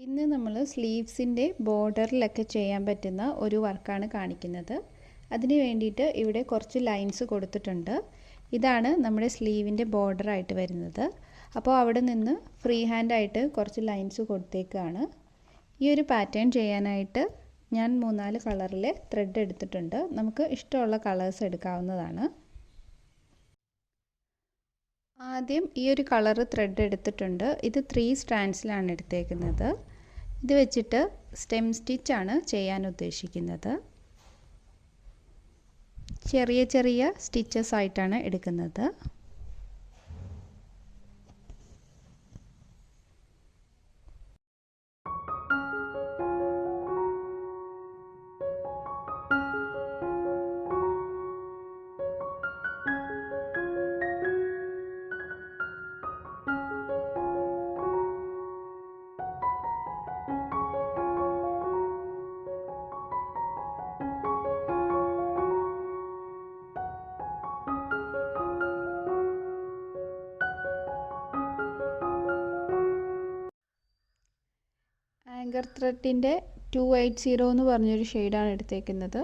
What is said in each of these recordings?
ഇന്ന് നമ്മൾ സ്ലീവ്സിൻ്റെ ബോർഡറിലൊക്കെ ചെയ്യാൻ പറ്റുന്ന ഒരു വർക്കാണ് കാണിക്കുന്നത്. അതിന് വേണ്ടിയിട്ട് ഇവിടെ കുറച്ച് ലൈൻസ് കൊടുത്തിട്ടുണ്ട്. ഇതാണ് നമ്മുടെ സ്ലീവിൻ്റെ ബോർഡറായിട്ട് വരുന്നത്. അപ്പോൾ അവിടെ നിന്ന് ഫ്രീ ഹാൻഡായിട്ട് കുറച്ച് ലൈൻസ് കൊടുത്തേക്കാണ്. ഈ ഒരു പാറ്റേൺ ചെയ്യാനായിട്ട് ഞാൻ 3-4 കളറിൽ ത്രെഡ് എടുത്തിട്ടുണ്ട്. നമുക്ക് ഇഷ്ടമുള്ള കളേഴ്സ് എടുക്കാവുന്നതാണ്. ആദ്യം ഈ ഒരു കളർ ത്രെഡ് എടുത്തിട്ടുണ്ട്. ഇത് 3 സ്ട്രാൻഡ്സിലാണ് എടുത്തേക്കുന്നത്. ഇത് വെച്ചിട്ട് സ്റ്റെം സ്റ്റിച്ചാണ് ചെയ്യാൻ ഉദ്ദേശിക്കുന്നത്. ചെറിയ ചെറിയ സ്റ്റിച്ചസ് ആയിട്ടാണ് എടുക്കുന്നത്. ആങ്കർ ത്രെഡിൻ്റെ 280 എന്ന് പറഞ്ഞൊരു ഷെയ്ഡാണ് എടുത്തേക്കുന്നത്.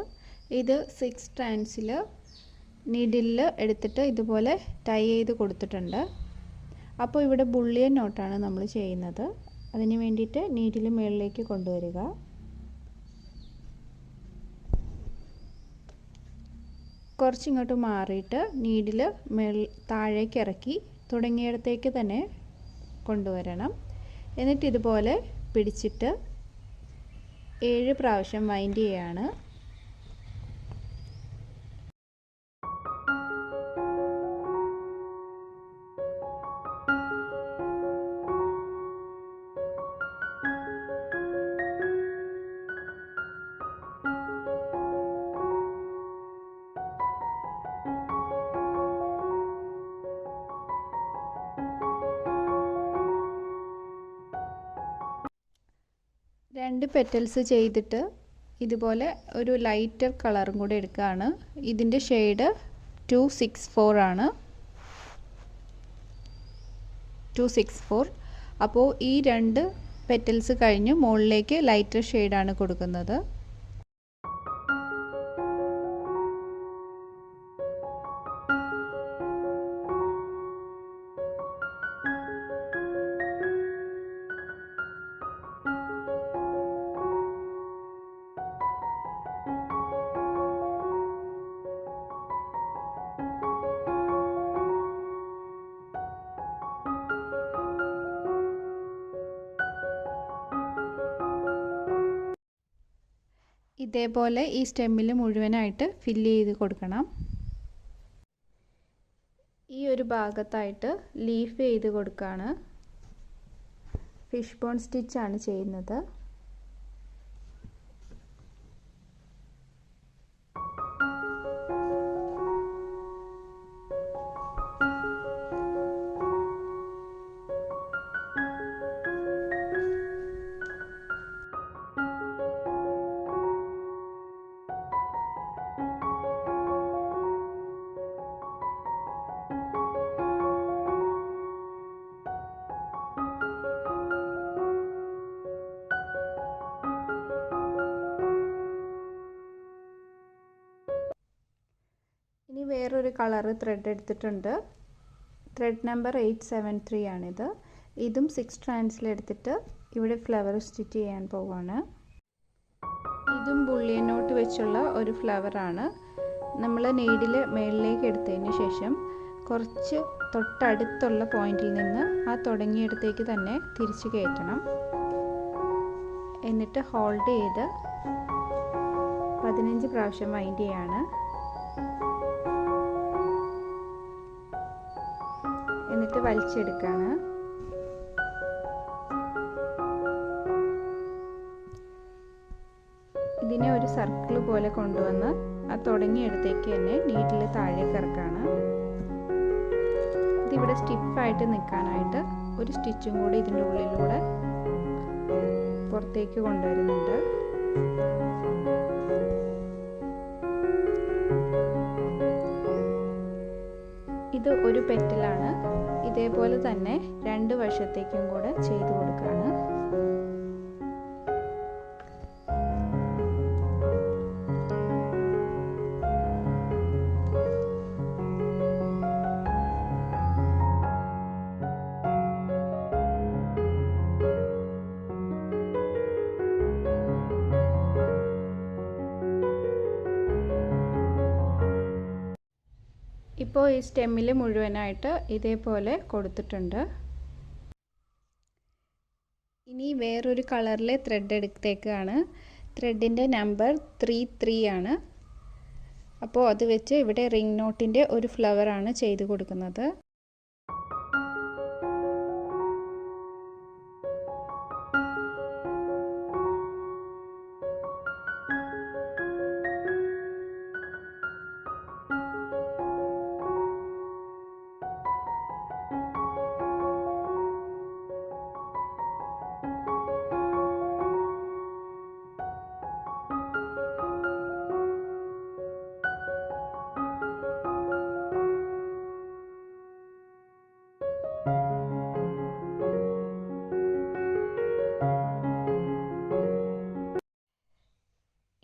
ഇത് 6 സ്ട്രാൻഡ്സിൽ നീഡിലിൽ എടുത്തിട്ട് ഇതുപോലെ ടൈ ചെയ്ത് കൊടുത്തിട്ടുണ്ട്. അപ്പോൾ ഇവിടെ ബുള്ളിയൻ നോട്ടാണ് നമ്മൾ ചെയ്യുന്നത്. അതിന് വേണ്ടിയിട്ട് നീഡിൽ മുകളിലേക്ക് കൊണ്ടുവരിക. കുറച്ചിങ്ങോട്ട് മാറിയിട്ട് നീഡിൽ താഴേക്ക് ഇറക്കി തുടങ്ങിയിടത്തേക്ക് തന്നെ കൊണ്ടുവരണം. എന്നിട്ട് ഇതുപോലെ പിടിച്ചിട്ട് 7 പ്രാവശ്യം വൈൻഡ് ചെയ്യാണ്. രണ്ട് പെറ്റൽസ് ചെയ്തിട്ട് ഇതുപോലെ ഒരു ലൈറ്റർ കളറും കൂടെ എടുക്കുകയാണ്. ഇതിൻ്റെ ഷെയ്ഡ് 264 ആണ്. 264. അപ്പോൾ ഈ 2 പെറ്റൽസ് കഴിഞ്ഞ് മുകളിലേക്ക് ലൈറ്റർ ഷെയ്ഡാണ് കൊടുക്കുന്നത്. ഇതേപോലെ ഈ സ്റ്റെമ്മിൽ മുഴുവനായിട്ട് ഫില്ല് ചെയ്ത് കൊടുക്കണം. ഈ ഒരു ഭാഗത്തായിട്ട് ലീഫ് ചെയ്ത് കൊടുക്കുകയാണ്. ഫിഷ് ബോൺ സ്റ്റിച്ചാണ് ചെയ്യുന്നത്. ഇനി വേറൊരു കളറ് ത്രെഡ് എടുത്തിട്ടുണ്ട്. ത്രെഡ് നമ്പർ 873 ആണിത്. ഇതും 6 സ്ട്രാൻഡ്സിൽ എടുത്തിട്ട് ഇവിടെ ഫ്ലവർ സ്റ്റിച്ച് ചെയ്യാൻ പോവാണ്. ഇതും ബുള്ളിയൻ നോട്ട് വെച്ചുള്ള ഒരു ഫ്ലവറാണ്. നമ്മൾ നീഡിൽ മേളിലേക്ക് എടുത്തതിന് ശേഷം കുറച്ച് തൊട്ടടുത്തുള്ള പോയിന്റിൽ നിന്ന് ആ തുടങ്ങിയിടത്തേക്ക് തന്നെ തിരിച്ച് കയറ്റണം. എന്നിട്ട് ഹോൾഡ് ചെയ്ത് 15 പ്രാവശ്യം വൈൻഡ് ചെയ്യാണ്. എന്നിട്ട് വലിച്ചെടുക്കാണ്. ഇതിനെ ഒരു സർക്കിൾ പോലെ കൊണ്ടുവന്ന് ആ തുടങ്ങിയിടത്തേക്ക് തന്നെ നീഡിൽ താഴേക്ക് ഇറക്കാണ്. ഇതിവിടെ സ്റ്റിഫായിട്ട് നിൽക്കാനായിട്ട് ഒരു സ്റ്റിച്ചും കൂടി ഇതിൻ്റെ ഉള്ളിലൂടെ പുറത്തേക്ക് കൊണ്ടുവരുന്നുണ്ട്. ഇത് ഒരു പെറ്റലാണ്. ഇതേപോലെ തന്നെ 2 വശത്തേക്കും കൂടെ ചെയ്തു കൊടുക്കുകയാണ്. ഇപ്പോൾ ഈ സ്റ്റെമ്മിൽ മുഴുവനായിട്ട് ഇതേപോലെ കൊടുത്തിട്ടുണ്ട്. ഇനി വേറൊരു കളറിലെ ത്രെഡ് എടുത്തേക്കാണ്. ത്രെഡിൻ്റെ നമ്പർ 33 ആണ്. അപ്പോൾ അത് വെച്ച് ഇവിടെ റിംഗ് നോട്ടിൻ്റെ ഒരു ഫ്ലവറാണ് ചെയ്ത് കൊടുക്കുന്നത്.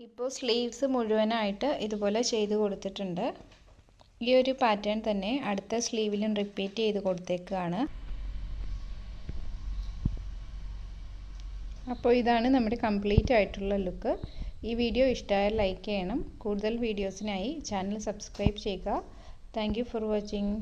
ഇപ്പോൾ സ്ലീവ്സ് മുഴുവനായിട്ട് ഇതുപോലെ ചെയ്ത് കൊടുത്തിട്ടുണ്ട്. ഈ ഒരു പാറ്റേൺ തന്നെ അടുത്ത സ്ലീവിലും റിപ്പീറ്റ് ചെയ്ത് കൊടുത്തേക്കാണ്. അപ്പോൾ ഇതാണ് നമ്മുടെ കംപ്ലീറ്റ് ആയിട്ടുള്ള ലുക്ക്. ഈ വീഡിയോ ഇഷ്ടമായാൽ ലൈക്ക് ചെയ്യണം. കൂടുതൽ വീഡിയോസിനായി ചാനൽ സബ്സ്ക്രൈബ് ചെയ്യുക. Thank you for watching.